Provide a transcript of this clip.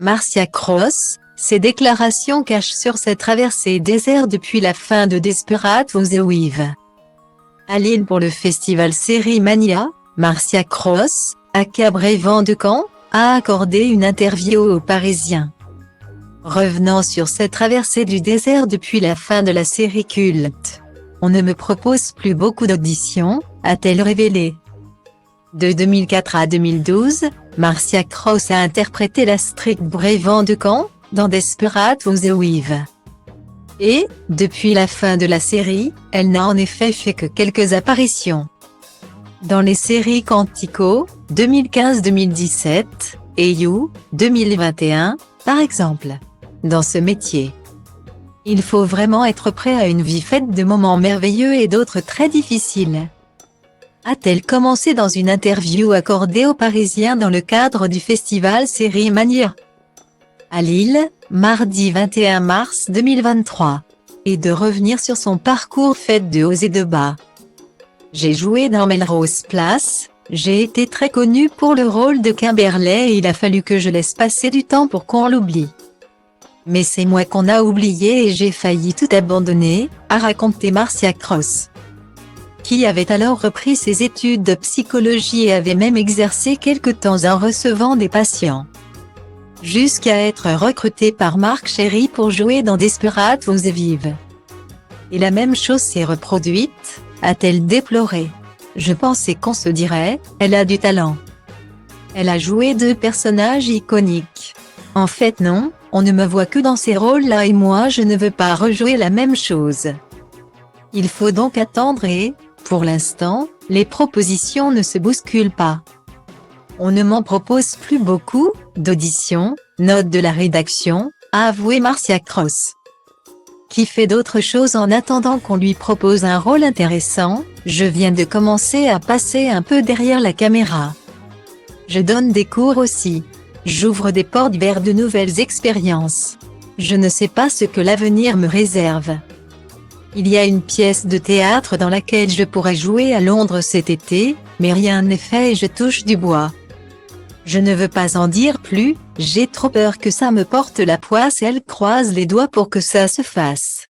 Marcia Cross, ses déclarations cachent sur sa traversée désert depuis la fin de Desperate Housewives. À Lille pour le festival Série Mania, Marcia Cross, aka Brévent de Caen, a accordé une interview aux Parisiens. Revenant sur cette traversée du désert depuis la fin de la série culte. On ne me propose plus beaucoup d'auditions, a-t-elle révélé. De 2004 à 2012, Marcia Cross a interprété la stricte Brévent de Caen, dans Desperate Housewives. Et, depuis la fin de la série, elle n'a en effet fait que quelques apparitions. Dans les séries Quantico, 2015-2017, et You, 2021, par exemple. Dans ce métier, il faut vraiment être prêt à une vie faite de moments merveilleux et d'autres très difficiles. A-t-elle commencé dans une interview accordée aux Parisiens dans le cadre du festival Série Mania à Lille, mardi 21 mars 2023, et de revenir sur son parcours fait de hauts et de bas. J'ai joué dans Melrose Place, j'ai été très connue pour le rôle de Kimberley et il a fallu que je laisse passer du temps pour qu'on l'oublie. Mais c'est moi qu'on a oublié et j'ai failli tout abandonner, a raconté Marcia Cross, qui avait alors repris ses études de psychologie et avait même exercé quelque temps en recevant des patients. Jusqu'à être recrutée par Marc Cherry pour jouer dans Desperate Housewives. Et la même chose s'est reproduite, a-t-elle déploré. Je pensais qu'on se dirait, elle a du talent. Elle a joué deux personnages iconiques. En fait non, on ne me voit que dans ces rôles-là et moi je ne veux pas rejouer la même chose. Il faut donc attendre et, pour l'instant, les propositions ne se bousculent pas. On ne m'en propose plus beaucoup, d'auditions, note de la rédaction, a avoué Marcia Cross. Qui fait d'autres choses en attendant qu'on lui propose un rôle intéressant, je viens de commencer à passer un peu derrière la caméra. Je donne des cours aussi. J'ouvre des portes vers de nouvelles expériences. Je ne sais pas ce que l'avenir me réserve. Il y a une pièce de théâtre dans laquelle je pourrais jouer à Londres cet été, mais rien n'est fait et je touche du bois. Je ne veux pas en dire plus, j'ai trop peur que ça me porte la poisse et elle croise les doigts pour que ça se fasse.